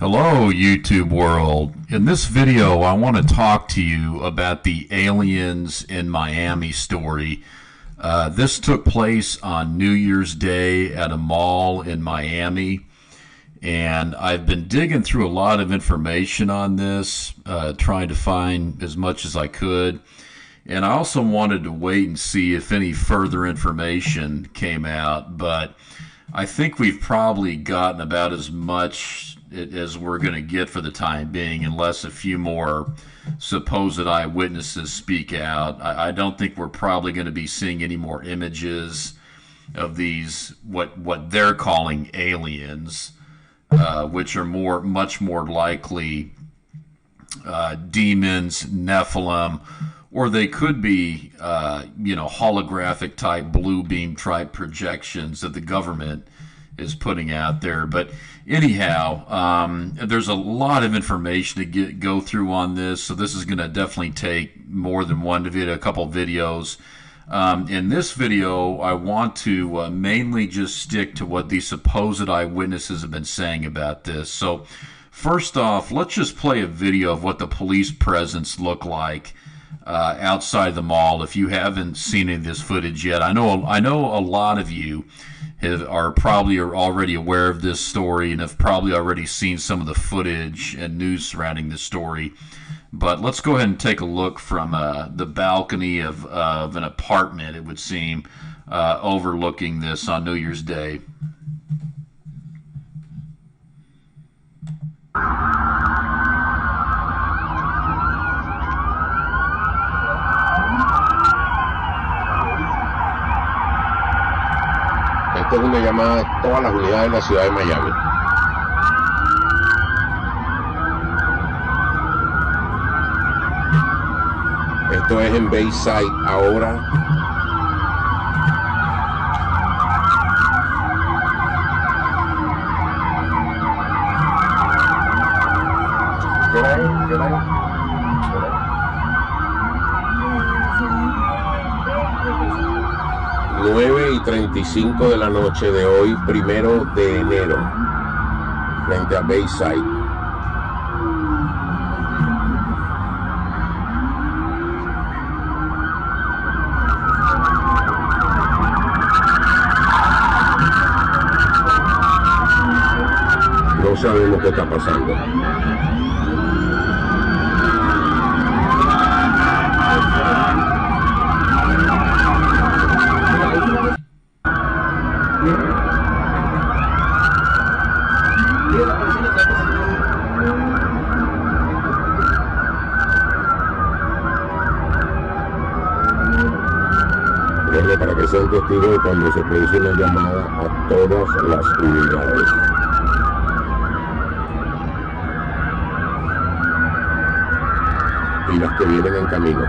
Hello, YouTube world. In this video, I want to talk to you about the aliens in Miami story. This took place on New Year's Day at a mall in Miami, and I've been digging through a lot of information on this, trying to find as much as I could. And I also wanted to wait and see if any further information came out, but I think we've probably gotten about as much as we're going to get for the time being, unless a few more supposed eyewitnesses speak out. I don't think we're probably going to be seeing any more images of these what they're calling aliens, which are much more likely demons, Nephilim, or they could be holographic type blue beam type projections that the government is putting out there. But anyhow, there's a lot of information to go through on this, so this is going to definitely take more than one video, a couple videos. In this video, I want to mainly just stick to what these supposed eyewitnesses have been saying about this. So first off, let's just play a video of what the police presence looked like outside the mall. If you haven't seen any of this footage yet, I know a lot of you are already aware of this story and have probably already seen some of the footage and news surrounding this story. But let's go ahead and take a look from the balcony of an apartment, it would seem, overlooking this on New Year's Day. Esta es una llamada de todas las unidades de la ciudad de Miami. Esto es en Bayside ahora. ¿Qué hora es? 9:35 de la noche de hoy, 1 de enero, frente a Bayside. No sabemos qué está pasando. Para que sean testigos de cuando se produce una llamada a todas las unidades. Y las que vienen en camino.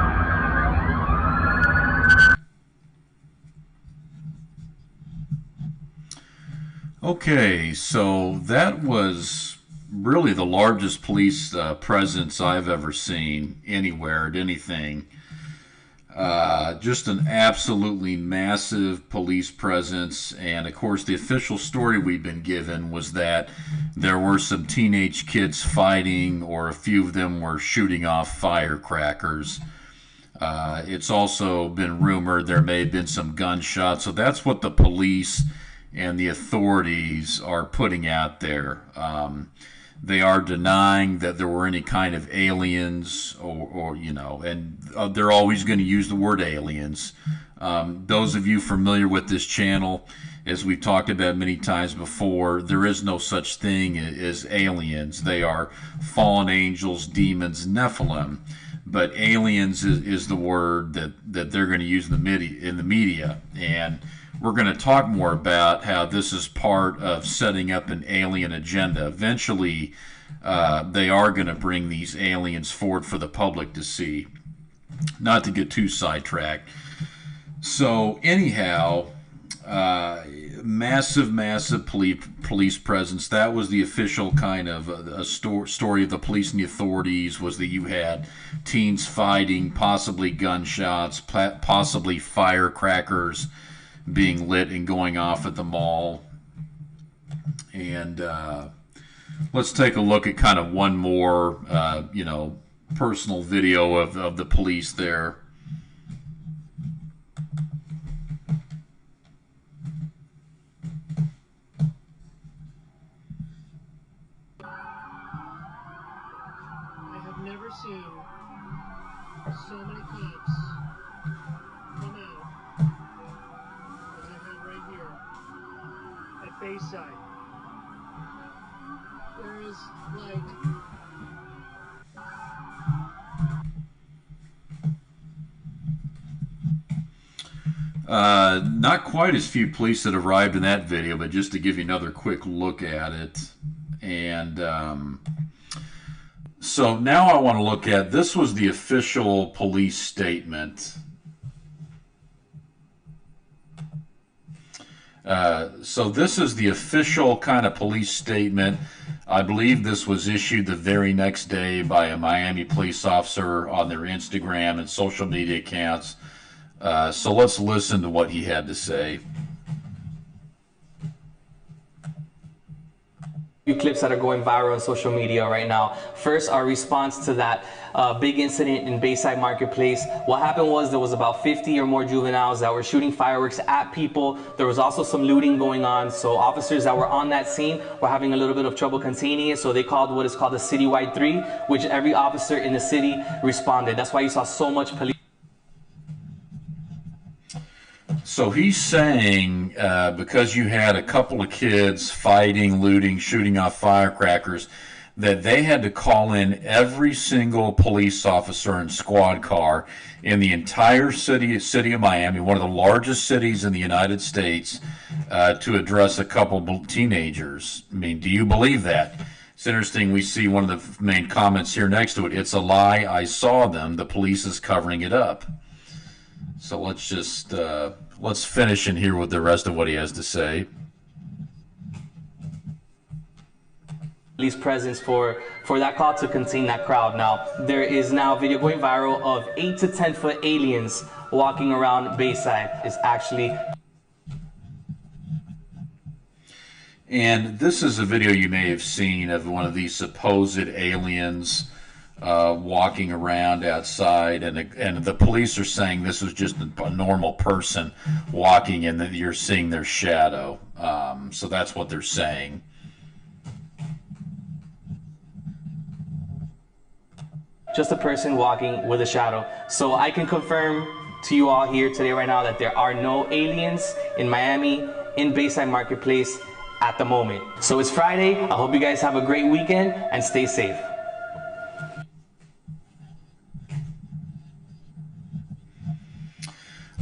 Okay, so that was really the largest police presence I've ever seen anywhere at anything. Just an absolutely massive police presence, and of course the official story we've been given was that there were some teenage kids fighting, or a few of them were shooting off firecrackers. It's also been rumored there may have been some gunshots, so that's what the police and the authorities are putting out there. They are denying that there were any kind of aliens, and they're always going to use the word aliens. Those of you familiar with this channel, as we've talked about many times before, there is no such thing as aliens. They are fallen angels, demons, Nephilim. But aliens is the word that they're going to use in the media. And we're going to talk more about how this is part of setting up an alien agenda. Eventually, they are going to bring these aliens forward for the public to see. Not to get too sidetracked. So anyhow, massive police presence. That was the official kind of a story of the police and the authorities, was that you had teens fighting, possibly gunshots, possibly firecrackers being lit and going off at the mall. And Let's take a look at kind of one more, personal video of the police there. I have never seen so many cops come out as I have right here at Bayside. There is like not quite as few police that arrived in that video, but just to give you another quick look at it. And so now I want to look at, this was the official police statement. So this is the official kind of police statement. I believe this was issued the very next day by a Miami police officer on their Instagram and social media accounts. So let's listen to what he had to say. Clips that are going viral on social media right now. First, our response to that big incident in Bayside Marketplace. What happened was there was about 50 or more juveniles that were shooting fireworks at people. There was also some looting going on, so officers that were on that scene were having a little bit of trouble containing it, so they called what is called a citywide 3, which every officer in the city responded. That's why you saw so much police. So he's saying because you had a couple of kids fighting, looting, shooting off firecrackers, that they had to call in every single police officer and squad car in the entire city of Miami, one of the largest cities in the United States, to address a couple of teenagers. I mean, do you believe that? It's interesting. We see one of the main comments here next to it. It's a lie. I saw them. The police is covering it up. So let's just let's finish and hear what the rest of what he has to say. Police presence for that call to contain that crowd. Now, there is now video going viral of 8 to 10 foot aliens walking around Bayside. It's actually... And this is a video you may have seen of one of these supposed aliens walking around outside, and the police are saying this was just a normal person walking, and that you're seeing their shadow. So that's what they're saying. Just a person walking with a shadow. So I can confirm to you all here today right now that there are no aliens in Miami, in Bayside Marketplace at the moment. So it's Friday. I hope you guys have a great weekend and stay safe.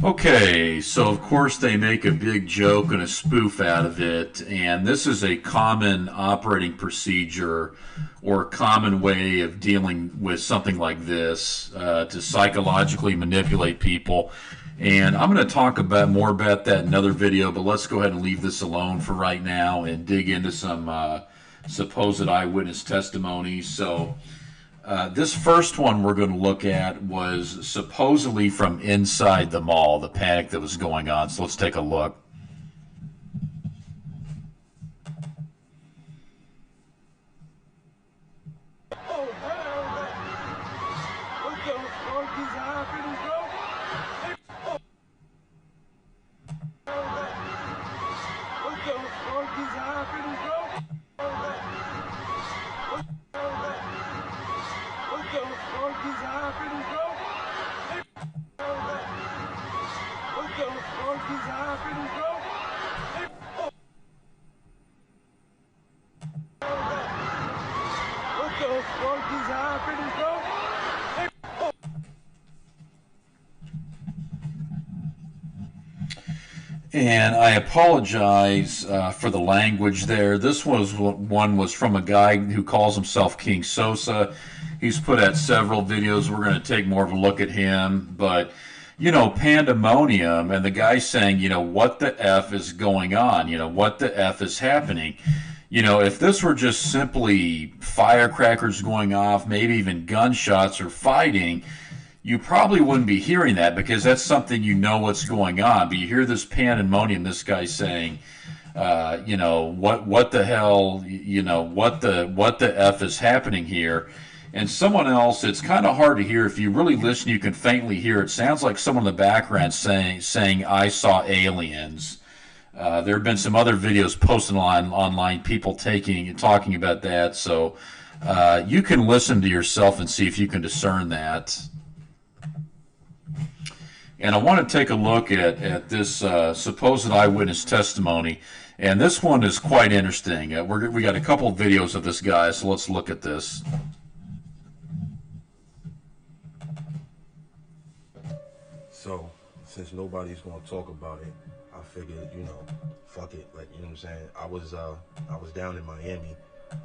Okay, so of course they make a big joke and a spoof out of it, and this is a common operating procedure or common way of dealing with something like this, to psychologically manipulate people. And I'm going to talk more about that in another video, but let's go ahead and leave this alone for right now and dig into some supposed eyewitness testimonies. So this first one we're going to look at was supposedly from inside the mall, the panic that was going on. So let's take a look. And I apologize for the language there. This one was from a guy who calls himself King Sosa. He's put out several videos. We're going to take more of a look at him. But, you know, pandemonium, and the guy saying, you know, what the F is going on? You know, what the F is happening? You know, if this were just simply firecrackers going off, maybe even gunshots or fighting, you probably wouldn't be hearing that because that's something you know what's going on. But you hear this pandemonium, this guy saying, you know, what the hell, you know, what the F is happening here. And someone else, it's kind of hard to hear. If you really listen, you can faintly hear. It sounds like someone in the background saying I saw aliens. There have been some other videos posted online, people talking about that. So you can listen to yourself and see if you can discern that. And I want to take a look at this supposed eyewitness testimony. And this one is quite interesting. We got a couple of videos of this guy, so let's look at this. So, since nobody's gonna talk about it, I figured, you know, fuck it. Like, you know what I'm saying? I was down in Miami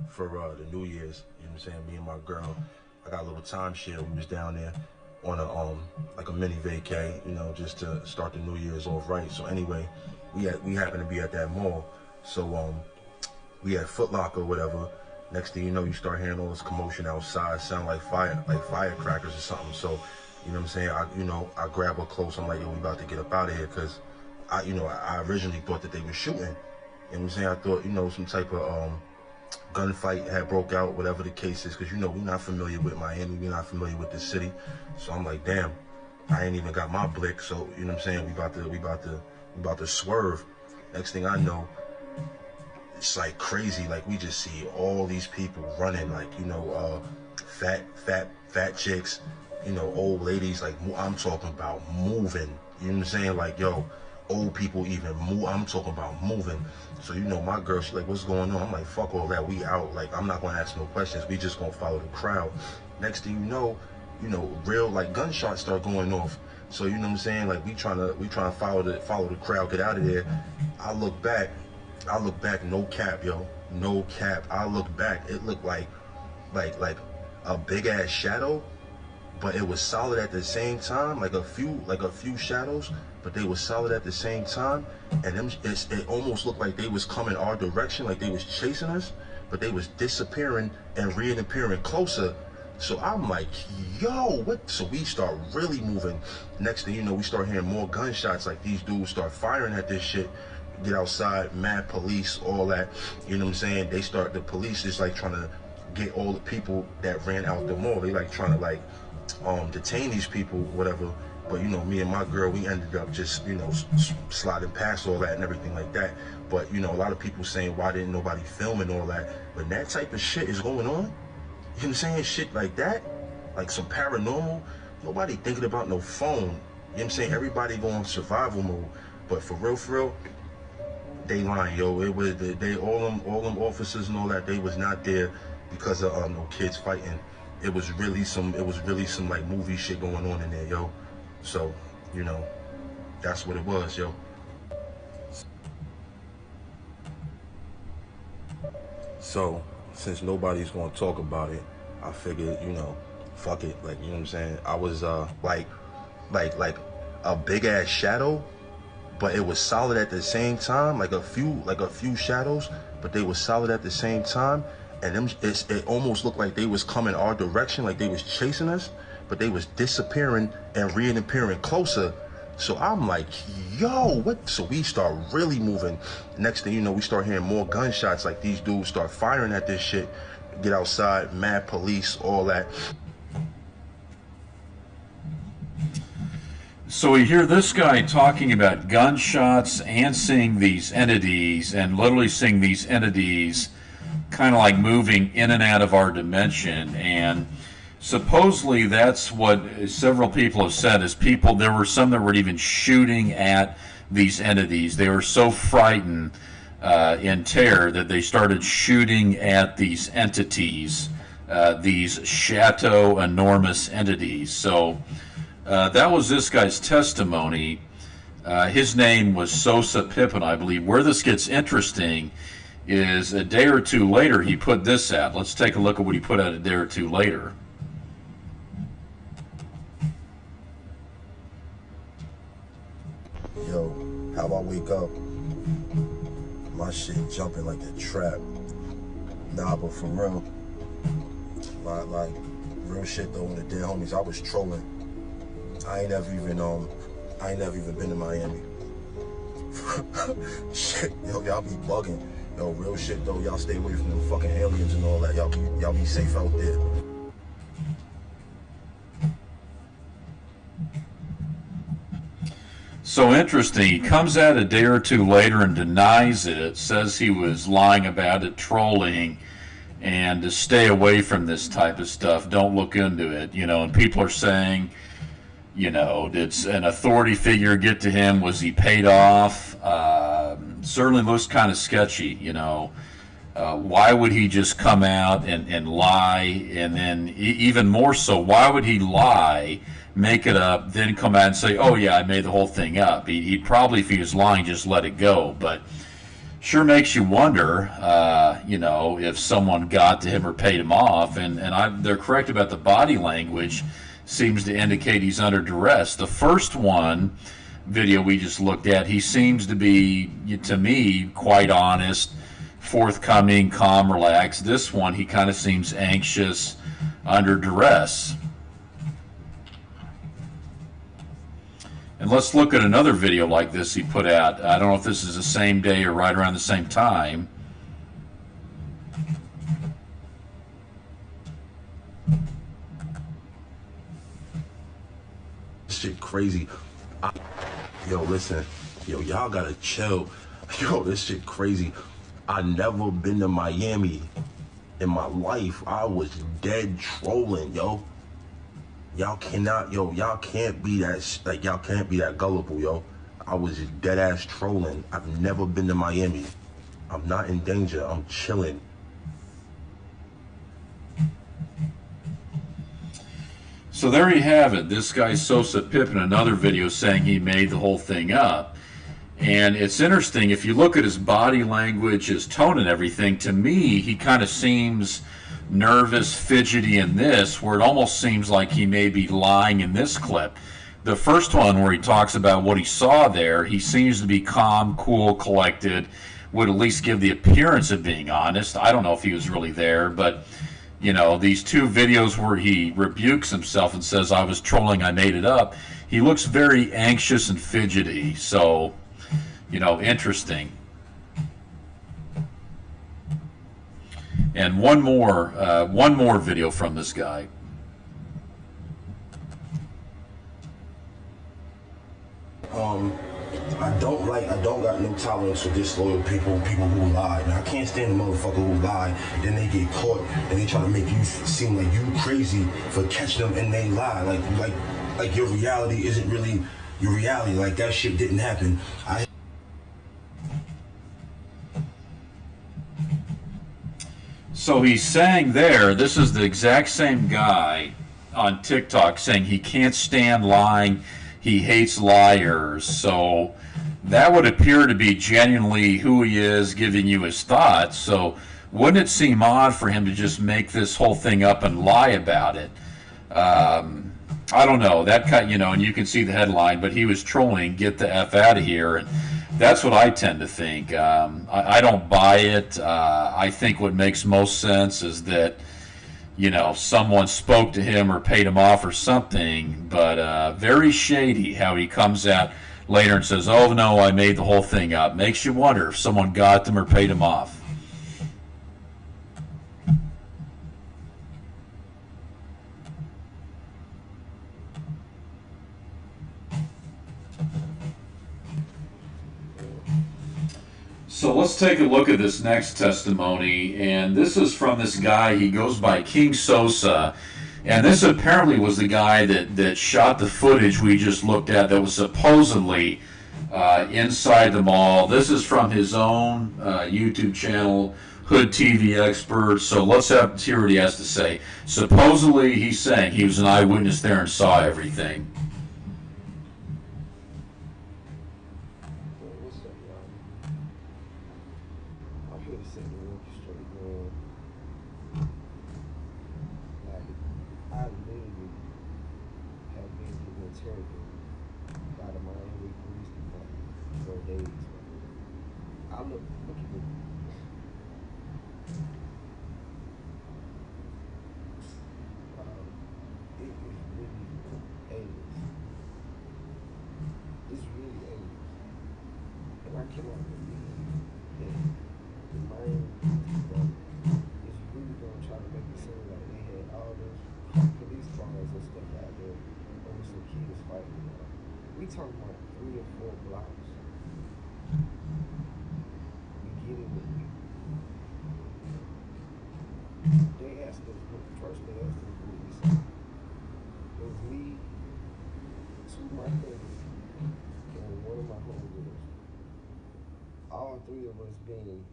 for the New Year's. You know what I'm saying? Me and my girl, I got a little timeshare. We was down there on a like a mini vacay, you know, just to start the New Year's off right. So anyway, we happened to be at that mall. So we had Foot Locker or whatever. Next thing you know, you start hearing all this commotion outside, sound like firecrackers or something. So, you know what I'm saying? I grab her close. I'm like, yo, we about to get up out of here, because I originally thought that they were shooting. You know what I'm saying? I thought, you know, some type of gunfight had broke out, whatever the case is, because, you know, we're not familiar with Miami, we're not familiar with this city. So I'm like, damn, I ain't even got my blick. So, you know what I'm saying? We about to swerve. Next thing I know, it's like crazy. Like, we just see all these people running, like, you know, fat chicks, you know, old ladies, like, I'm talking about moving. You know what I'm saying? Like, yo, old people even move. I'm talking about moving. So, you know, my girl, she's like, what's going on? I'm like, fuck all that. We out. Like, I'm not going to ask no questions. We just going to follow the crowd. Next thing you know, real, like, gunshots start going off. So, you know what I'm saying? Like, we trying to follow the crowd, get out of there. I look back, no cap, yo. No cap. I look back. It looked like a big ass shadow, but it was solid at the same time, like a few shadows, but they were solid at the same time. And it almost looked like they was coming our direction, like they was chasing us, but they was disappearing and reappearing closer. So I'm like, yo, what? So we start really moving. Next thing you know, we start hearing more gunshots, like these dudes start firing at this shit. Get outside, mad police, all that. You know what I'm saying? The police is like trying to get all the people that ran out the mall. They like trying to like detain these people, whatever. But, you know, me and my girl, we ended up just, you know, sliding past all that and everything like that. But, you know, a lot of people saying, why didn't nobody film and all that? But that type of shit is going on. You know what I'm saying? Shit like that, like some paranormal. Nobody thinking about no phone. You know what I'm saying? Everybody going survival mode. But for real, they lying, yo. It was all them officers and all that. They was not there because of no kids fighting. It was really some like movie shit going on in there, yo. So, you know, that's what it was, yo. So, since nobody's gonna talk about it, I figured, you know, fuck it. Like, you know what I'm saying? I was like a big ass shadow, but it was solid at the same time, like a few shadows, but they were solid at the same time. And it almost looked like they was coming our direction, like they was chasing us, but they was disappearing and reappearing closer. So I'm like, yo, what? So we start really moving. Next thing you know, we start hearing more gunshots, like these dudes start firing at this shit. Get outside, mad police, all that. So we hear this guy talking about gunshots and seeing these entities, and literally seeing these entities kind of like moving in and out of our dimension. And supposedly that's what several people have said, is there were some that were even shooting at these entities. They were so frightened in terror that they started shooting at these entities, these chateau enormous entities. So that was this guy's testimony. His name was Sosa Pippin, I believe. Where this gets interesting is a day or two later he put this out. Let's take a look at what he put out a day or two later. Yo, how I wake up, my shit jumping like a trap. Nah, but for real, like real shit though, when the dead homies, I was trolling. I ain't never even been to Miami. Shit, yo, y'all be bugging. Yo, real shit though, y'all stay away from them fucking aliens and all that. Y'all be safe out there. So interesting. He comes out a day or two later and denies it, says he was lying about it, trolling, and to stay away from this type of stuff. Don't look into it, you know. And people are saying, you know, did an authority figure get to him? Was he paid off? Certainly looks kind of sketchy, you know. Why would he just come out and lie? And then even more so, why would he lie, make it up, then come out and say, oh yeah, I made the whole thing up? He'd probably, if he was lying, just let it go. But sure makes you wonder, you know, if someone got to him or paid him off. And they're correct about the body language. Seems to indicate he's under duress. The first one video we just looked at, he seems to be, to me, quite honest, forthcoming, calm, relaxed. This one, he kind of seems anxious, under duress. And let's look at another video like this he put out. I don't know if this is the same day or right around the same time. Shit crazy. Yo, listen. Yo, y'all gotta chill. Yo, this shit crazy. I never been to Miami in my life. I was dead trolling, yo. Y'all cannot, yo, y'all can't be that, like, y'all can't be that gullible, yo. I was dead ass trolling. I've never been to Miami. I'm not in danger. I'm chilling. So there you have it. This guy Sosa Pip in another video saying he made the whole thing up. And it's interesting, if you look at his body language, his tone and everything, to me, he kind of seems nervous, fidgety in this, where it almost seems like he may be lying in this clip. The first one where he talks about what he saw there, he seems to be calm, cool, collected, would at least give the appearance of being honest. I don't know if he was really there, but you know, these two videos where he rebukes himself and says, I was trolling, I made it up, he looks very anxious and fidgety. So, you know, interesting. And one more video from this guy. I don't got no tolerance for disloyal people who lie. Now, I can't stand a motherfucker who lie, then they get caught and they try to make you seem like you crazy for catching them and they lie. Like your reality isn't really your reality. Like that shit didn't happen. So he's saying there, this is the exact same guy on TikTok saying he can't stand lying, he hates liars. So that would appear to be genuinely who he is, giving you his thoughts. So wouldn't it seem odd for him to just make this whole thing up and lie about it? I don't know, that kind, you know, and you can see the headline, but he was trolling, get the F out of here. And that's what I tend to think. I don't buy it. I think what makes most sense is that, you know, someone spoke to him or paid him off or something, but very shady how he comes out later and says, oh no, I made the whole thing up. Makes you wonder if someone got them or paid him off. So let's take a look at this next testimony, and this is from this guy. He goes by King Sosa, and this apparently was the guy that shot the footage we just looked at that was supposedly inside the mall. This is from his own YouTube channel, Hood TV Expert. So let's hear what he has to say. Supposedly, he's saying he was an eyewitness there and saw everything. lost. We get it. They asked us, first they asked us what we said. It was me, two of my cousins, and one of my homegirls. All three of us being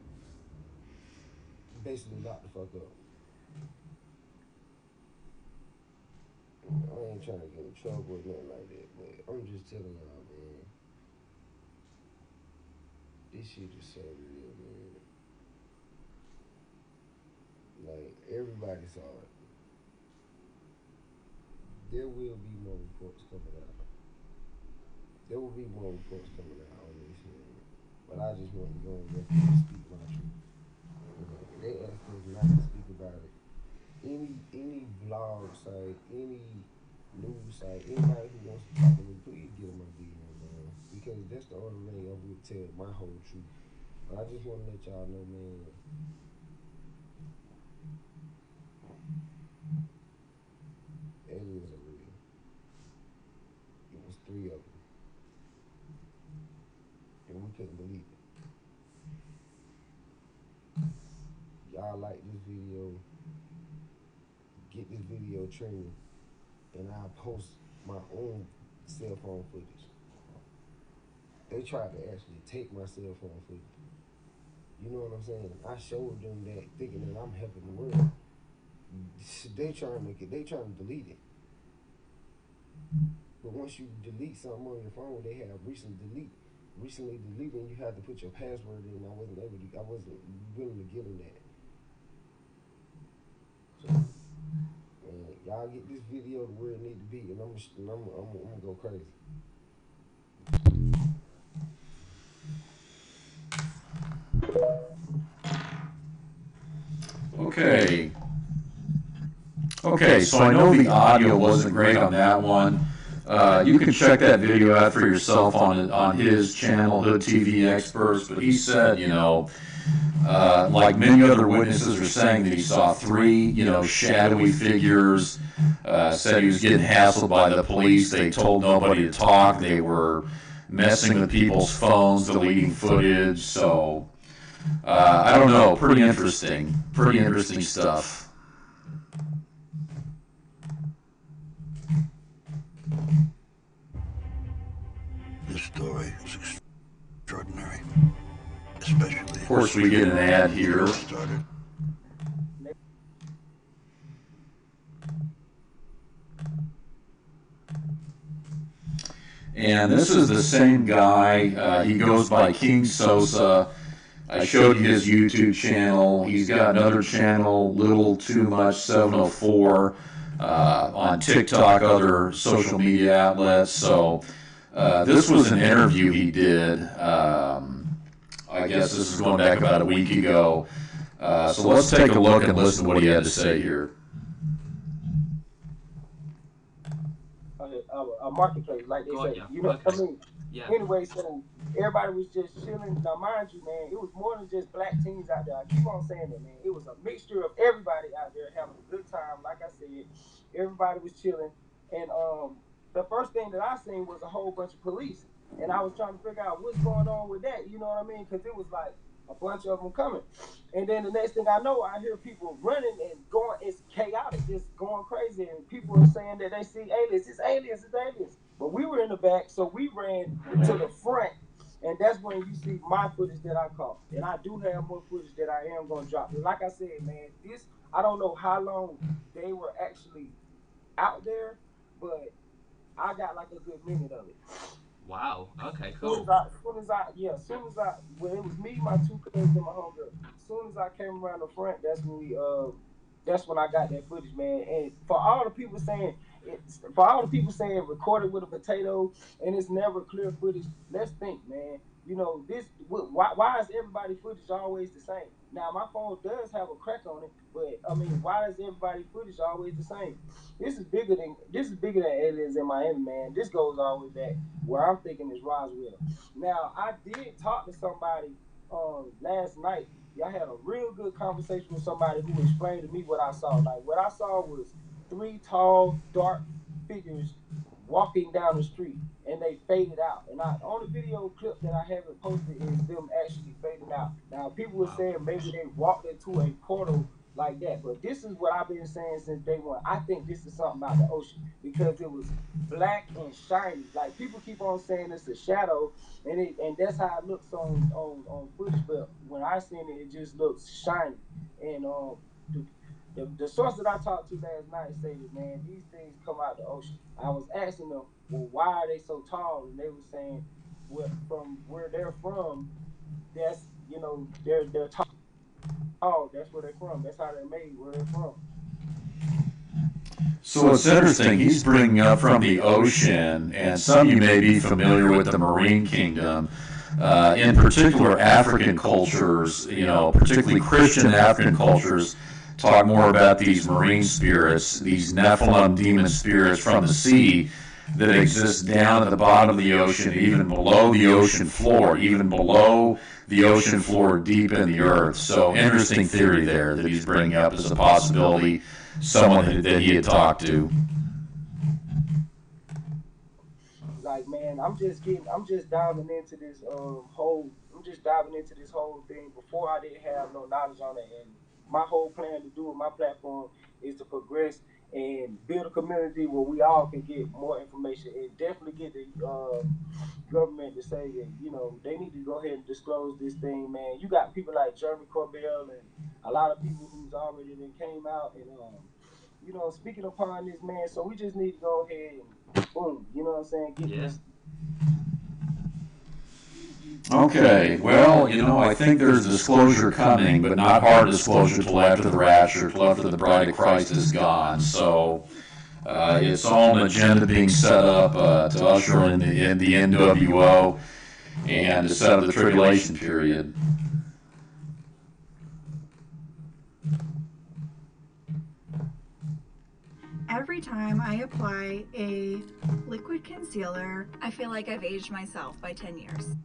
basically locked the fuck up. I ain't trying to get in trouble or nothing like that, but I'm just telling y'all, man. This shit is so real, man. Like, everybody saw it. There will be more reports coming out. There will be more reports coming out on this shit. But I just want to go on record and speak my truth. You know, they asked us not to speak about it. Any blog site, any news site, anybody who wants to talk to me, please get on my DM, man. Because that's the only way I would tell my whole truth. But I just want to let y'all know, man. Aliens are real. It was 3 of them. And we couldn't believe it. Y'all like this video, get this video trending, and I'll post my own cell phone footage. They tried to actually take my cell phone footage. You know what I'm saying? I showed them that thinking that I'm helping the world. They trying to delete it. But once you delete something on your phone, they have recently deleted, and you have to put your password in. I wasn't willing to give them that. So, man, y'all get this video to where it need to be, and I'm gonna go crazy. Okay, so I know the audio wasn't great on that one. You can check that video out for yourself on his channel, Hood TV Experts. But he said, like many other witnesses are saying that he saw 3, shadowy figures. Said he was getting hassled by the police. They told nobody to talk. They were messing with people's phones, deleting footage. So I don't know. Pretty interesting stuff. This story is extraordinary, especially. Of course, we get an ad here. And this is the same guy. He goes by King Sosa. I showed you his YouTube channel. He's got another channel, Little Too Much 704, on TikTok, other social media outlets. So this was an interview he did. I guess this is going back about a week ago. So let's take a look and listen to what he had to say here. A marketplace, like they say. You know what I mean? Yeah. Anyway, so everybody was just chilling. Now, mind you, man, it was more than just black teens out there. I keep on saying that, man. It was a mixture of everybody out there having a good time. Like I said, everybody was chilling. And the first thing that I seen was a whole bunch of police. And I was trying to figure out what's going on with that. You know what I mean? Because it was like a bunch of them coming. And then the next thing I know, I hear people running and going. It's chaotic. It's going crazy. And people are saying that they see aliens. It's aliens. It's aliens. But we were in the back, so we ran to the front. And that's when you see my footage that I caught. And I do have more footage that I am going to drop. And like I said, man, I don't know how long they were actually out there, but I got like a good minute of it. Wow. Okay, cool. Soon as I, well, it was me, my 2 cousins, and my homegirl. As soon as I came around the front, that's when I got that footage, man. And for all the people saying recorded with a potato and it's never clear footage, let's think, man. Why is everybody's footage always the same? Now, my phone does have a crack on it, but I mean, why is everybody's footage always the same? This is bigger than aliens in Miami, man. This goes all the way back where I'm thinking is Roswell. Now, I did talk to somebody last night. I had a real good conversation with somebody who explained to me what I saw. Like, what I saw was 3 tall, dark figures walking down the street and they faded out. And I on the video clip that I haven't posted is them actually fading out. Now people were saying maybe they walked into a portal like that, but this is what I've been saying since day one. I think this is something out the ocean because it was black and shiny. Like people keep on saying it's a shadow, and that's how it looks on footage. But when I seen it, it just looks shiny. And the source that I talked to last night said, man, these things come out the ocean. I was asking them, well, why are they so tall? And they were saying, well, from where they're from, that's they're tall. That's where they're from. That's how they're made. Where they're from. So it's interesting, he's bringing up from the ocean, and some of you may be familiar with the marine kingdom, in particular African cultures, particularly Christian African cultures, talk more about these marine spirits, these Nephilim demon spirits from the sea that exist down at the bottom of the ocean, even below the ocean floor, deep in the earth. So interesting theory there that he's bringing up as a possibility, someone that he had talked to. Like, man, I'm just diving into this whole thing. Before I didn't have no knowledge on it, and my whole plan to do with my platform is to progress and build a community where we all can get more information and definitely get the government to say that they need to go ahead and disclose this thing, man. You got people like Jeremy Corbell and a lot of people who's already then came out and speaking upon this, man. So we just need to go ahead and boom, you know what I'm saying, get this. Okay, well, I think there's disclosure coming, but not hard disclosure till after the rapture, till after the bride of Christ is gone. So it's all an agenda being set up to usher in the NWO and to set up the tribulation period. Every time I apply a liquid concealer, I feel like I've aged myself by 10 years.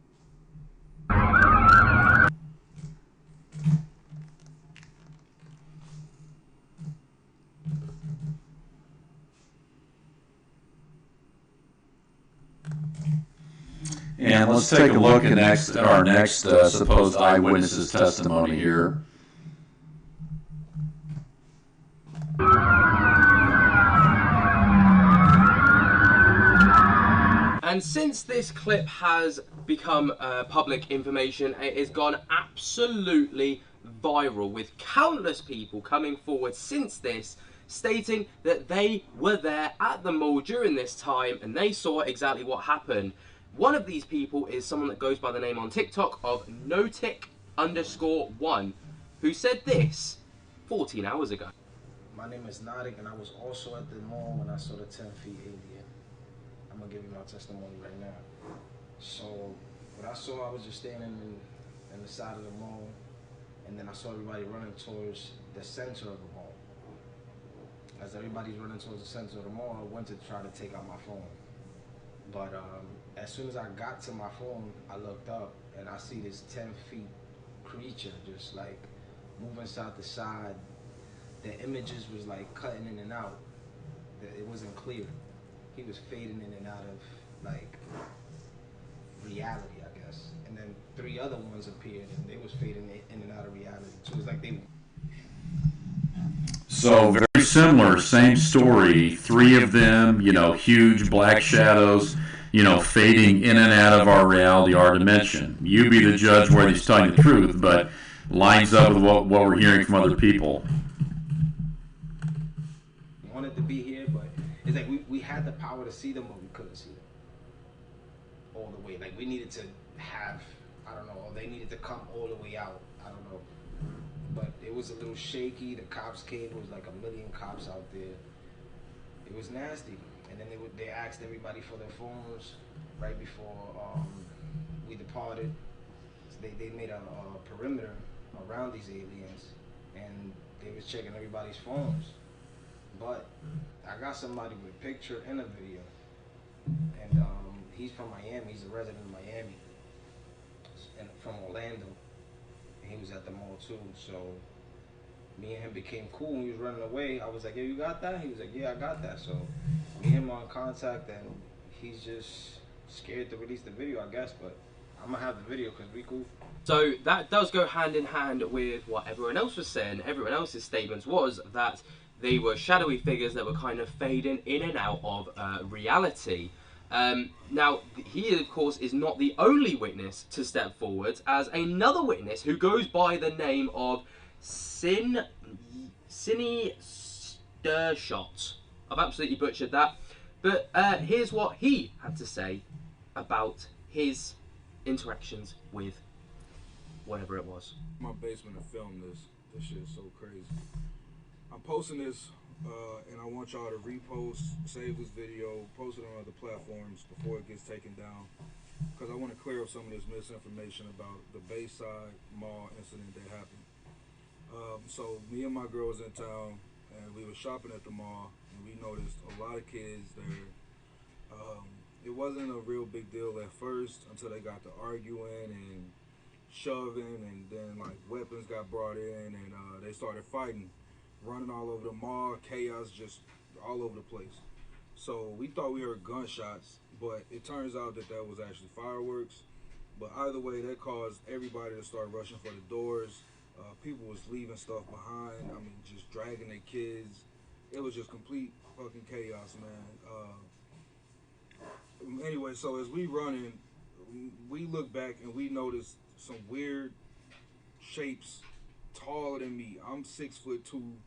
And let's take a look at our next supposed eyewitness's testimony here. And since this clip has become public information, it has gone absolutely viral, with countless people coming forward since this, stating that they were there at the mall during this time and they saw exactly what happened. One of these people is someone that goes by the name on TikTok of Notic_1, who said this 14 hours ago. My name is Notic, and I was also at the mall when I saw the 10 feet alien. I'm gonna give you my testimony right now. So what I saw, I was just standing in the side of the mall, and then I saw everybody running towards the center of the mall. As everybody's running towards the center of the mall, I went to try to take out my phone. But as soon as I got to my phone, I looked up and I see this 10 feet creature just like moving side to side. The images was like cutting in and out. It wasn't clear. He was fading in and out of like reality, I guess. And then 3 other ones appeared and they was fading in and out of reality. So it was like they... So very similar, same story. 3 of them, huge black shadows, fading in and out of our reality, our dimension. You be the judge whether he's telling the truth, but lines up with what we're hearing from other people. Wanted to be here, but it's like we had the power to see them, but we couldn't see them all the way. Like we needed to have, I don't know, or they needed to come all the way out. I don't know. But it was a little shaky. The cops came. There was like 1 million cops out there. It was nasty. And then they asked everybody for their phones right before we departed. So they made a perimeter around these aliens, and they was checking everybody's phones. But I got somebody with a picture and a video, and he's from Miami. He's a resident of Miami, and from Orlando. And he was at the mall too. So me and him became cool. When he was running away, I was like, "Yo, you got that?" He was like, "Yeah, I got that." So me and him are in contact, and he's just scared to release the video, I guess. But I'm gonna have the video because we cool. So that does go hand in hand with what everyone else was saying. Everyone else's statements was that they were shadowy figures that were kind of fading in and out of reality. Now, he, of course, is not the only witness to step forward, as another witness who goes by the name of Sinny Sturshot. I've absolutely butchered that. But here's what he had to say about his interactions with whatever it was. My basement and film this. This shit is so crazy. I'm posting this and I want y'all to repost, save this video, post it on other platforms before it gets taken down, because I want to clear up some of this misinformation about the Bayside Mall incident that happened. So me and my girl was in town and we were shopping at the mall, and we noticed a lot of kids there. It wasn't a real big deal at first until they got to arguing and shoving, and then like weapons got brought in, and they started fighting, running all over the mall, chaos just all over the place. So we thought we heard gunshots, but it turns out that that was actually fireworks. But either way, that caused everybody to start rushing for the doors. People was leaving stuff behind. I mean, just dragging their kids. It was just complete fucking chaos, man. Anyway, so as we running, we look back and we noticed some weird shapes taller than me. I'm 6'2",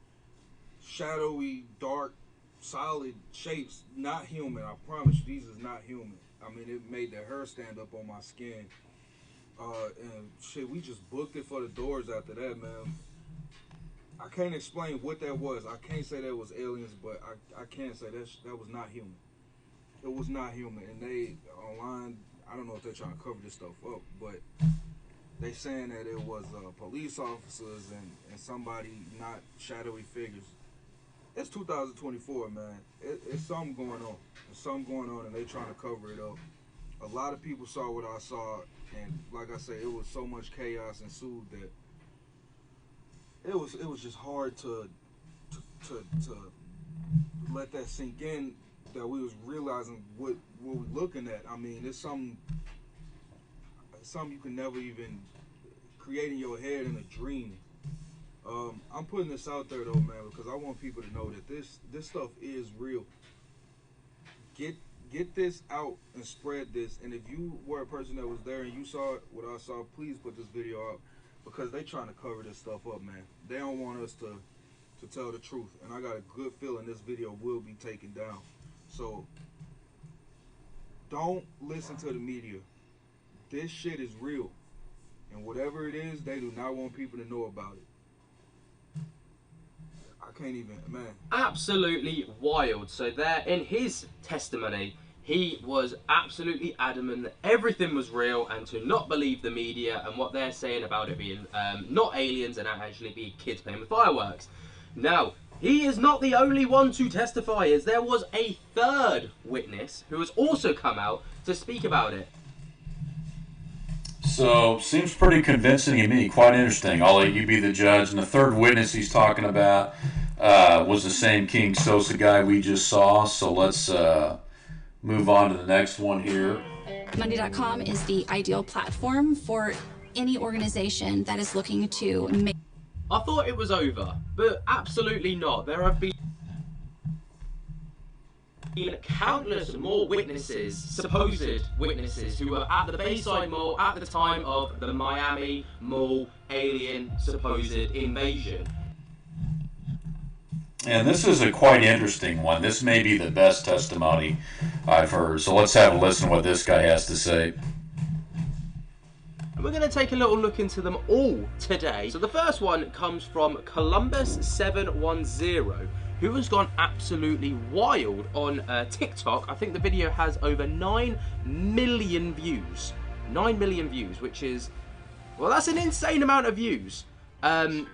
shadowy, dark, solid shapes, not human. I promise you, these is not human. I mean, it made the hair stand up on my skin. And shit, we just booked it for the doors after that, man. I can't explain what that was. I can't say that was aliens, but I can say that was not human. It was not human. And they, online, I don't know if they're trying to cover this stuff up, but they saying that it was police officers and somebody, not shadowy figures. It's 2024, man. It's something going on. There's something going on, and they trying to cover it up. A lot of people saw what I saw, and like I say, it was so much chaos ensued that it was just hard to let that sink in, that we was realizing what we looking at. I mean, it's something you can never even create in your head in a dream. I'm putting this out there though, man, because I want people to know that this stuff is real. Get this out and spread this. And if you were a person that was there and you saw what I saw, please put this video out, because they trying to cover this stuff up, man. They don't want us to tell the truth. And I got a good feeling this video will be taken down. So don't listen to the media. This shit is real. And whatever it is, they do not want people to know about it. I can't even, man. Absolutely wild. So there, in his testimony, he was absolutely adamant that everything was real and to not believe the media and what they're saying about it being not aliens and actually be kids playing with fireworks. Now, he is not the only one to testify, as there was a third witness who has also come out to speak about it. So, seems pretty convincing to me, quite interesting. I'll let you be the judge. And the third witness he's talking about was the same King Sosa guy we just saw. So let's move on to the next one here. Monday.com is the ideal platform for any organization that is looking to make... I thought it was over, but absolutely not. There have been countless more witnesses, supposed witnesses, who were at the Bayside Mall at the time of the Miami Mall alien supposed invasion. And this is a quite interesting one. This may be the best testimony I've heard. So let's have a listen to what this guy has to say. And we're going to take a little look into them all today. So the first one comes from Columbus710, who has gone absolutely wild on TikTok. I think the video has over 9 million views. 9 million views, which is, well, that's an insane amount of views. And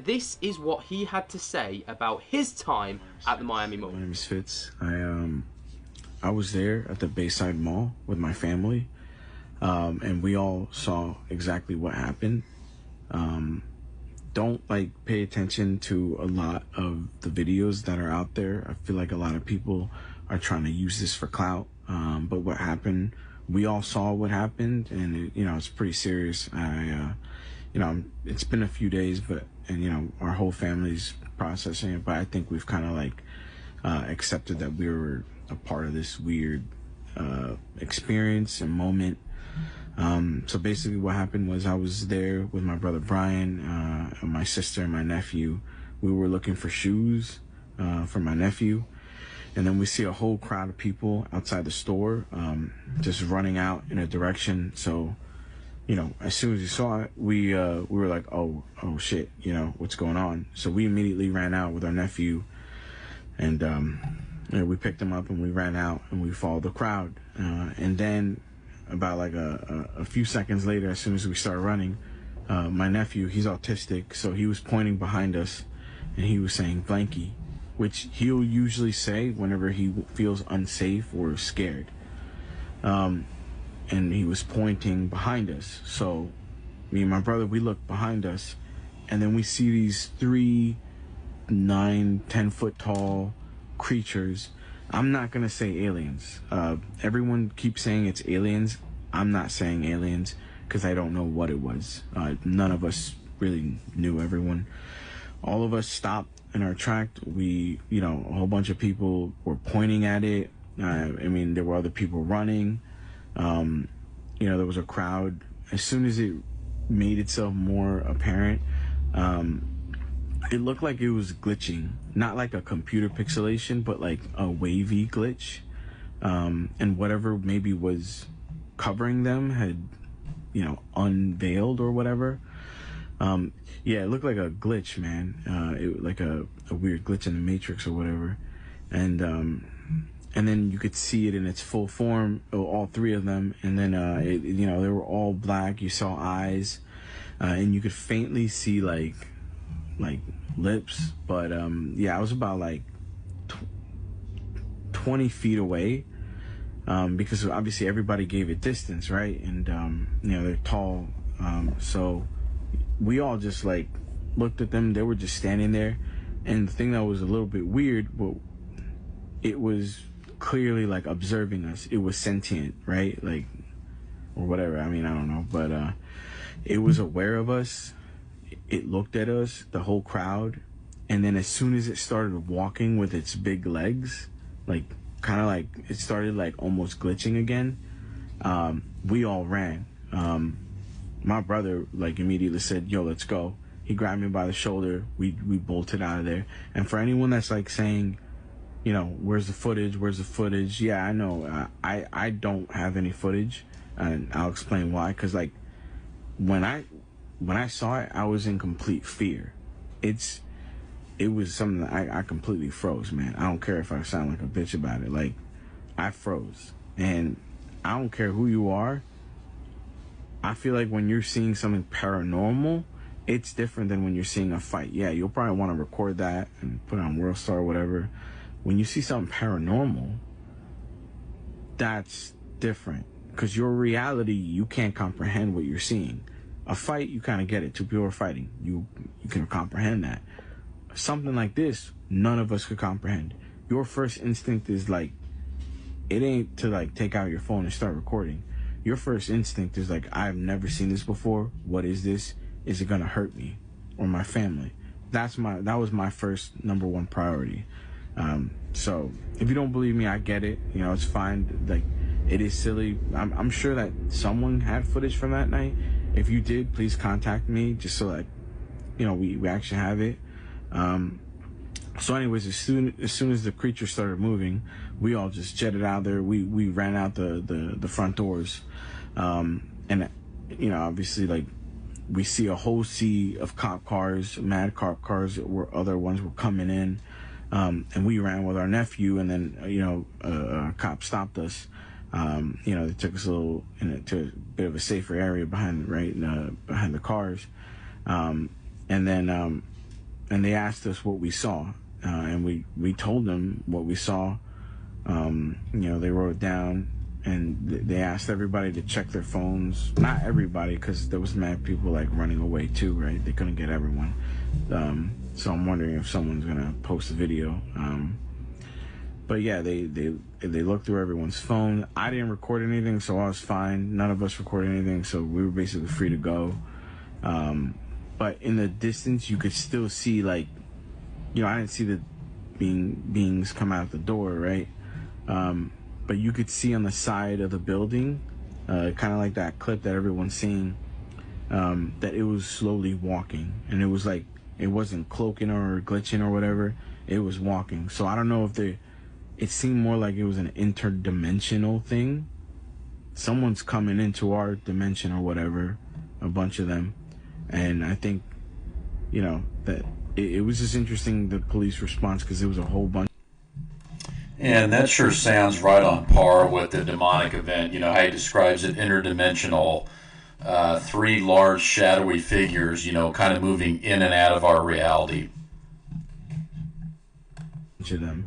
this is what he had to say about his time at the Miami Mall. My name is Fitz. I was there at the Bayside Mall with my family, and we all saw exactly what happened. Don't pay attention to a lot of the videos that are out there. I feel like a lot of people are trying to use this for clout. But what happened, we all saw what happened, and it, it's pretty serious. It's been a few days, and our whole family's processing it, but I think we've kind of like accepted that we were a part of this weird experience and moment. So basically what happened was I was there with my brother Brian, and my sister and my nephew. We were looking for shoes for my nephew, and then we see a whole crowd of people outside the store, just running out in a direction. So as soon as we saw it, we were like, oh shit, what's going on? So we immediately ran out with our nephew, and we picked him up and we ran out and we followed the crowd. And then about like a few seconds later, as soon as we started running, my nephew, he's autistic, so he was pointing behind us and he was saying blanky, which he'll usually say whenever he feels unsafe or scared. And he was pointing behind us. So me and my brother, we look behind us, and then we see these 3 9-10 foot tall creatures. I'm not gonna say aliens. Everyone keeps saying it's aliens. I'm not saying aliens because I don't know what it was. None of us really knew. Everyone, all of us stopped in our track. We, a whole bunch of people were pointing at it. There were other people running. There was a crowd. As soon as it made itself more apparent, it looked like it was glitching, not like a computer pixelation, but like a wavy glitch. And whatever maybe was covering them had, unveiled or whatever. It looked like a glitch, man. It like a weird glitch in the Matrix or whatever. And then you could see it in its full form, all 3 of them. And then, they were all black. You saw eyes, and you could faintly see like lips. But, I was about like 20 feet away, because obviously everybody gave it distance, right? And, they're tall. So we all just like looked at them. They were just standing there. And the thing that was a little bit weird, but it was clearly like observing us. It was sentient, right? Like, or whatever. I don't know, but it was aware of us. It looked at us, the whole crowd, and then as soon as it started walking with its big legs, like kind of like it started like almost glitching again, we all ran. My brother like immediately said, yo, let's go. He grabbed me by the shoulder. We bolted out of there. And for anyone that's like saying, where's the footage? Yeah, I know. I don't have any footage, and I'll explain why. Because like when I saw it, I was in complete fear. It was something that I completely froze, man. I don't care if I sound like a bitch about it. Like, I froze. And I don't care who you are. I feel like when you're seeing something paranormal, it's different than when you're seeing a fight. Yeah, you'll probably want to record that and put it on WorldStar or whatever. When you see something paranormal, that's different. Because your reality, you can't comprehend what you're seeing. A fight, you kind of get it. 2 people are fighting. You can comprehend that. Something like this, none of us could comprehend. Your first instinct is like, it ain't to like take out your phone and start recording. Your first instinct is like, I've never seen this before. What is this? Is it gonna hurt me or my family? That was my first number 1 priority. So if you don't believe me, I get it. It's fine. Like, it is silly. I'm sure that someone had footage from that night. If you did, please contact me just so that we actually have it. So anyways, as soon as the creature started moving, we all just jetted out there. We ran out the front doors, and obviously like we see a whole sea of cop cars, mad cop cars, where other ones were coming in, and we ran with our nephew, and then a cop stopped us. They took us to a bit of a safer area behind the cars, and they asked us what we saw, and we told them what we saw. They wrote it down, and they asked everybody to check their phones. Not everybody, because there was mad people like running away too, right? They couldn't get everyone. So I'm wondering if someone's gonna post a video. But yeah, they looked through everyone's phone. I didn't record anything, so I was fine. None of us recorded anything, so we were basically free to go. But in the distance, you could still see, like, you know, I didn't see the beings come out the door, right? But you could see on the side of the building, kind of like that clip that everyone's seeing, that it was slowly walking, and it was like, it wasn't cloaking or glitching or whatever. It was walking. So I don't know if it seemed more like it was an interdimensional thing. Someone's coming into our dimension or whatever, a bunch of them. And I think, you know, that it was just interesting, the police response, because it was a whole bunch. And that sure sounds right on par with the demonic event. You know, how he describes it, interdimensional, 3 large shadowy figures, you know, kind of moving in and out of our reality. To them,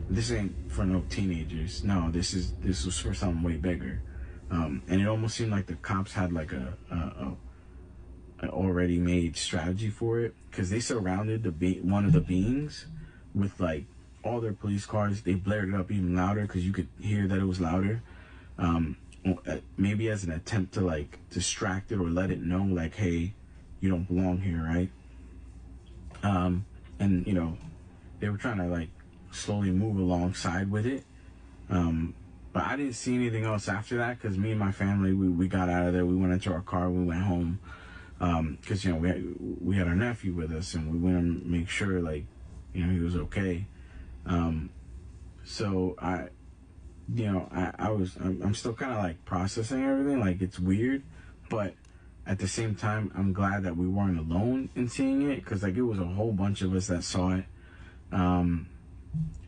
this ain't for no teenagers. No, this was for something way bigger. And it almost seemed like the cops had like a already made strategy for it, because they surrounded one of the beings with like all their police cars. They blared it up even louder because you could hear that it was louder. Maybe as an attempt to like distract it or let it know like, hey, you don't belong here, right? And you know, they were trying to like slowly move alongside with it. But I didn't see anything else after that, because me and my family, we got out of there. We went into our car, we went home, because you know, we had our nephew with us, and we went to make sure, like, you know, he was okay. So I'm still kind of like processing everything. Like, it's weird, but at the same time, I'm glad that we weren't alone in seeing it, because like it was a whole bunch of us that saw it. And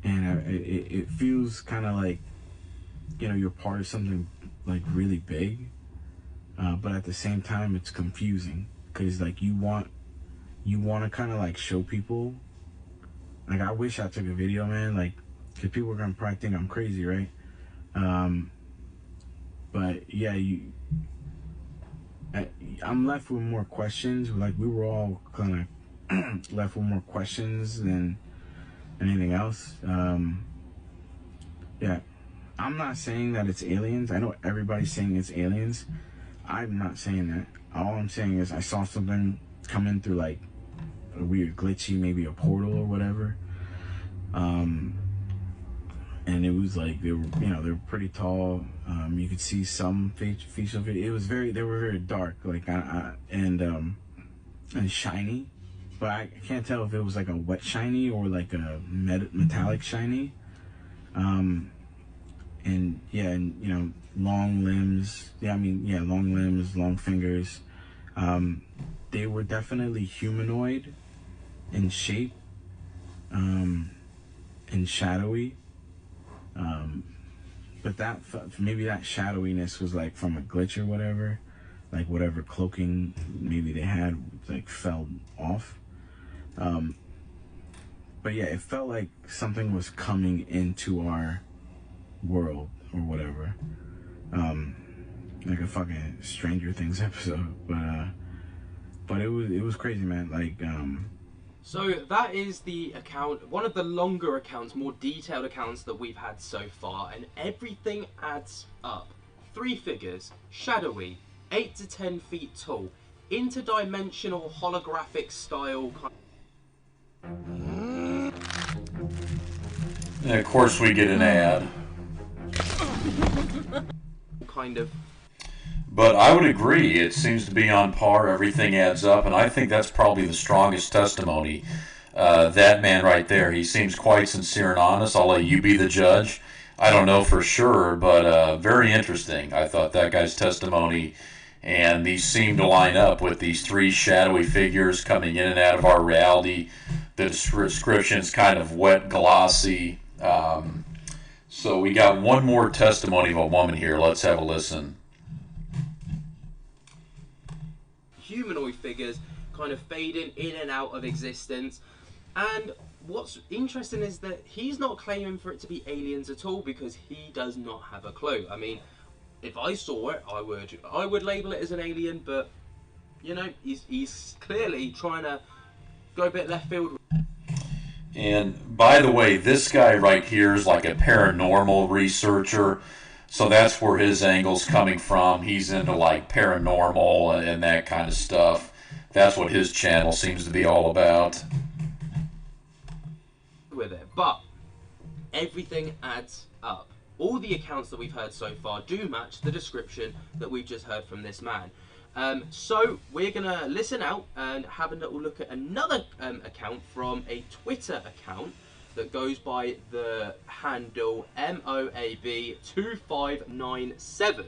it feels kind of like, you know, you're part of something like really big, but at the same time it's confusing, because like you want to kind of like show people, like, I wish I took a video, man, like, because people are gonna probably think I'm crazy, right? But yeah, I'm left with more questions. Like, we were all kind of left with more questions than anything else. Yeah, I'm not saying that it's aliens. I know everybody's saying it's aliens. I'm not saying that. All I'm saying is I saw something come in through like a weird glitchy, maybe a portal or whatever. And it was like, they were pretty tall. You could see some facial video. They were very dark, like, and shiny. But I can't tell if it was like a wet shiny or like a metallic shiny. And yeah, and you know, long limbs. Long limbs, long fingers. They were definitely humanoid in shape, and shadowy. But that, maybe that shadowiness was like from a glitch or whatever, like whatever cloaking maybe they had like fell off. But yeah, it felt like something was coming into our world or whatever, like a fucking Stranger Things episode. But it was crazy, man. Like, so that is the account, one of the longer accounts, more detailed accounts that we've had so far, and everything adds up. 3 figures, shadowy, 8 to 10 feet tall, interdimensional holographic style. And of course we get an ad. Kind of. But I would agree, it seems to be on par, everything adds up, and I think that's probably the strongest testimony. That man right there, he seems quite sincere and honest. I'll let you be the judge. I don't know for sure, but very interesting. I thought that guy's testimony, and these seem to line up with these 3 shadowy figures coming in and out of our reality. The description's kind of wet, glossy. So we got one more testimony of a woman here. Let's have a listen. Humanoid figures kind of fading in and out of existence, and what's interesting is that he's not claiming for it to be aliens at all, because he does not have a clue. I mean, if I saw it, I would label it as an alien, but you know, he's clearly trying to go a bit left field. And by the way, this guy right here is like a paranormal researcher. So that's where his angle's coming from. He's into like paranormal and that kind of stuff. That's what his channel seems to be all about. With it, but everything adds up. All the accounts that we've heard so far do match the description that we've just heard from this man. So we're gonna listen out and have a little look at another account from a Twitter account that goes by the handle MOAB2597.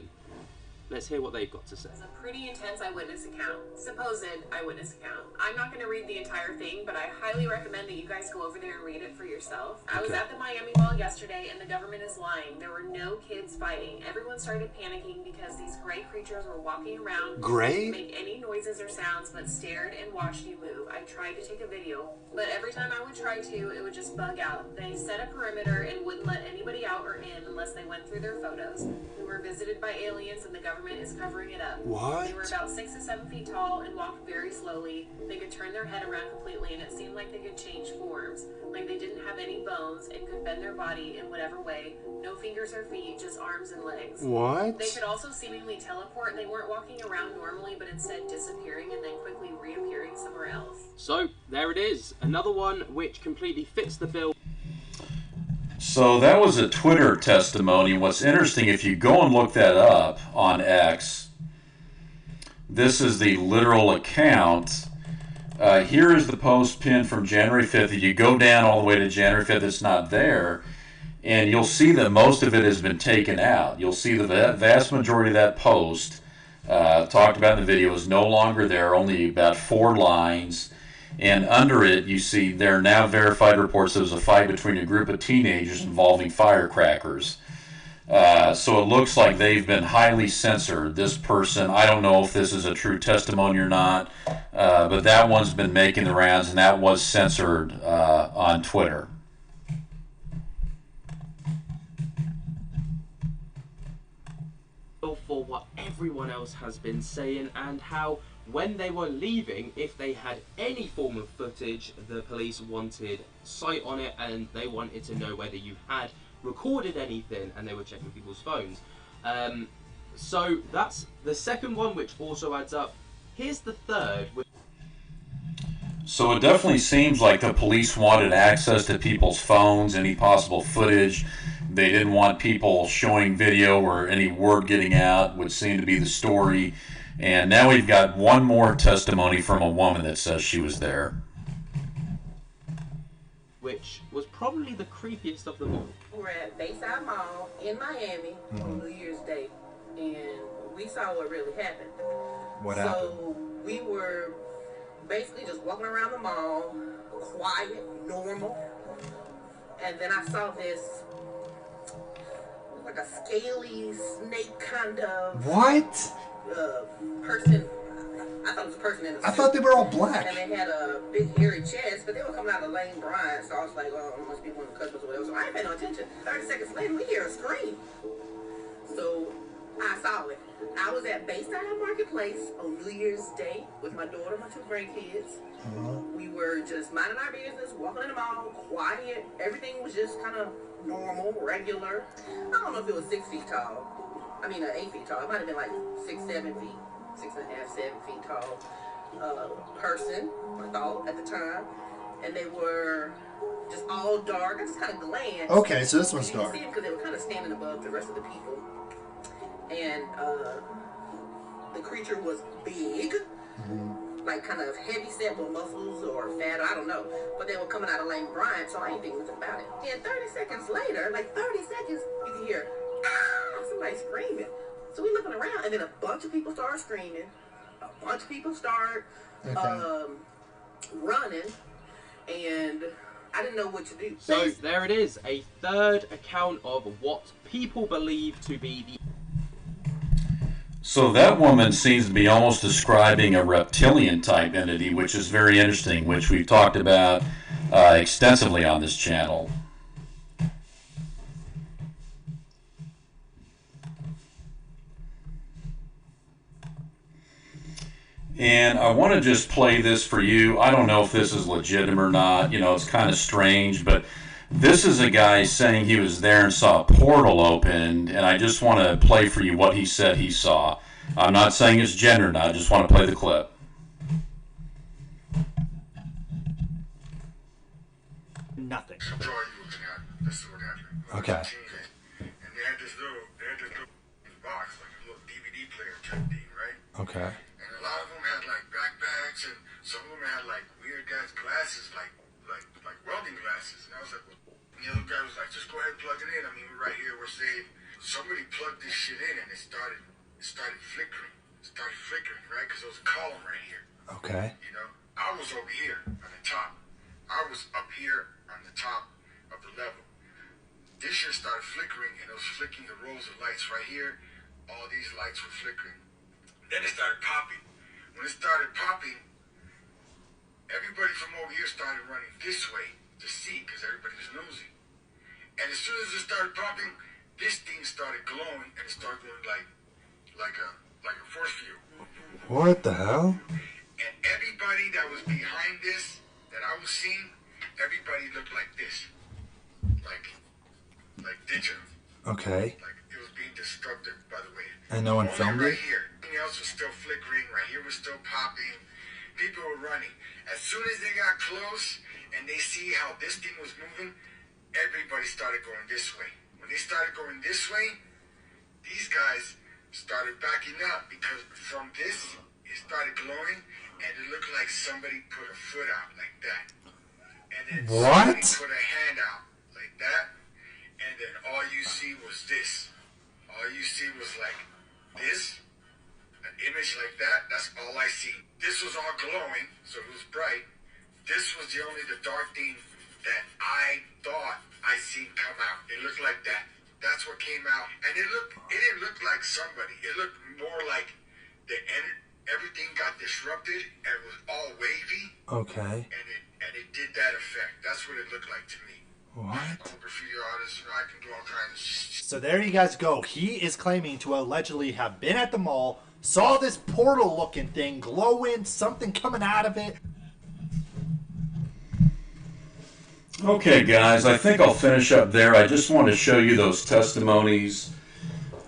Let's hear what they've got to say. It's a pretty intense eyewitness account, supposed eyewitness account. I'm not going to read the entire thing, but I highly recommend that you guys go over there and read it for yourself. I was at the Miami Mall yesterday, and the government is lying. There were no kids fighting. Everyone started panicking because these gray creatures were walking around. Gray? Didn't make any noises or sounds, but stared and watched you move. I tried to take a video, but every time I would try to, it would just bug out. They set a perimeter and wouldn't let anybody out or in unless they went through their photos. We were visited by aliens, and the government is covering it up. What? They were about 6 to 7 feet tall and walked very slowly. They could turn their head around completely, and it seemed like they could change forms. Like they didn't have any bones and could bend their body in whatever way. No fingers or feet, just arms and legs. What? They could also seemingly teleport. They weren't walking around normally, but instead disappearing and then quickly reappearing somewhere else. So there it is, another one which completely fits the bill. So that was a Twitter testimony. What's interesting, if you go and look that up on X, this is the literal account. Here is the post pinned from January 5th. If you go down all the way to January 5th, it's not there. And you'll see that most of it has been taken out. You'll see the vast majority of that post talked about in the video is no longer there, only about 4 lines. And under it, you see there are now verified reports there was a fight between a group of teenagers involving firecrackers. So it looks like they've been highly censored. This person, I don't know if this is a true testimony or not, but that one's been making the rounds, and that was censored on Twitter. For what everyone else has been saying, and how when they were leaving, if they had any form of footage, the police wanted sight on it, and they wanted to know whether you had recorded anything, and they were checking people's phones. So that's the second one, which also adds up. Here's the third. So it definitely seems like the police wanted access to people's phones, any possible footage. They didn't want people showing video or any word getting out, would seem to be the story. And now we've got one more testimony from a woman that says she was there. Which was probably the creepiest of them all. We're at Bayside Mall in Miami on New Year's Day, and we saw what really happened. What happened? So we were basically just walking around the mall, quiet, normal, and then I saw this, like a scaly snake kind of person. I thought it was a person in a suit. I thought they were all black. And they had a big hairy chest, but they were coming out of Lane Bryant, so I was like, oh, it must be one of the customers or whatever. So I ain't paying no attention. 30 seconds later, we hear a scream. So I saw it. I was at Bayside Marketplace on New Year's Day with my daughter, my 2 grandkids. We were just minding our business, walking in the mall, quiet. Everything was just kind of normal, regular. I don't know if it was 6 feet tall. I mean, 8 feet tall. It might have been like 6, 7 feet. 6.5, 7 feet tall person, I thought, at the time. And they were just all dark. I just kind of glanced. Okay, so this one's dark. You can see them because they were kind of standing above the rest of the people. And the creature was big, like kind of heavy set with muscles or fat, I don't know. But they were coming out of Lane Bryant, so I ain't thinking nothing about it. And 30 seconds later, like 30 seconds, you can hear, ah, somebody screaming. So we looking around, and then a bunch of people start screaming. A bunch of people start running, and I didn't know what to do. So there it is, a third account of what people believe to be the... So that woman seems to be almost describing a reptilian type entity, which is very interesting, which we've talked about extensively on this channel. And I want to just play this for you. I don't know if this is legitimate or not. You know, it's kind of strange, but this is a guy saying he was there and saw a portal open, and I just want to play for you what he said he saw. I'm not saying it's gender now. I just want to play the clip. Nothing. Okay. And they had this little box, like a little DVD player type thing, right? Okay. And a lot of them had like backpacks, and some of them had like weird guys glasses, like welding glasses. And I was like, well, the other guy was like, just go ahead and plug it in. I mean, we're right here, we're safe. Somebody plugged this shit in, and it started flickering. It started flickering, right? Because there was a column right here. Okay. You know, I was over here on the top. I was up here on the top of the level. This shit started flickering, and it was flicking the rows of lights right here. All these lights were flickering. Then it started popping. When it started popping, everybody from over here started running this way to see, because everybody was nosy. And as soon as it started popping, this thing started glowing, and it started going like a force field. What the hell? And everybody that was behind this, that I was seeing, everybody looked like this. Like digital. Okay. Like it was being destructive, by the way. And no one Only filmed right it? here. Everything else was still flickering. Right here was still popping. People were running. As soon as they got close and they see how this thing was moving, everybody started going this way. When they started going this way, these guys started backing up, because from this, it started glowing, and it looked like somebody put a foot out like that. And then somebody put a hand out like that. And then all you see was this. All you see was like this, an image like that. That's all I see. This was all glowing, so it was bright. This was the dark thing that I thought I seen come out. It looked like that. That's what came out. And it didn't look like somebody. It looked more like everything got disrupted and it was all wavy. Okay. And it did that effect. That's what it looked like to me. What? I'm a graffiti artist, I can do all kinds of shit. So there you guys go. He is claiming to allegedly have been at the mall, saw this portal-looking thing glowing, something coming out of it. Okay, guys, I think I'll finish up there. I just want to show you those testimonies.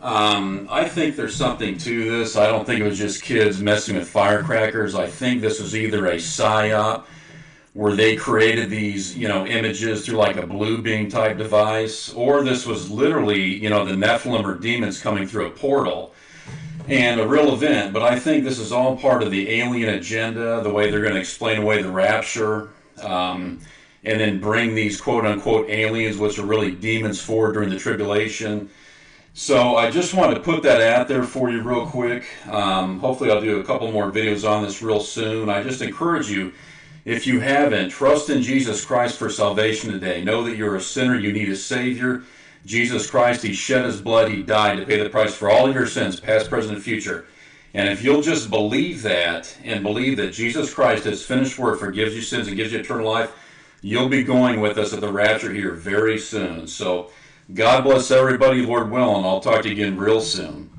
I think there's something to this. I don't think it was just kids messing with firecrackers. I think this was either a psyop where they created these, images through like a blue beam type device, or this was literally, the Nephilim or demons coming through a portal and a real event. But I think this is all part of the alien agenda, the way they're going to explain away the rapture, and then bring these quote-unquote aliens, which are really demons, forward during the tribulation. So I just want to put that out there for you real quick. Hopefully I'll do a couple more videos on this real soon. I just encourage you, if you haven't, trust in Jesus Christ for salvation today. Know that you're a sinner, you need a Savior. Jesus Christ, He shed His blood, He died to pay the price for all of your sins, past, present, and future. And if you'll just believe that, and believe that Jesus Christ has finished work, forgives you sins, and gives you eternal life, you'll be going with us at the rapture here very soon. So God bless everybody, Lord willing. I'll talk to you again real soon.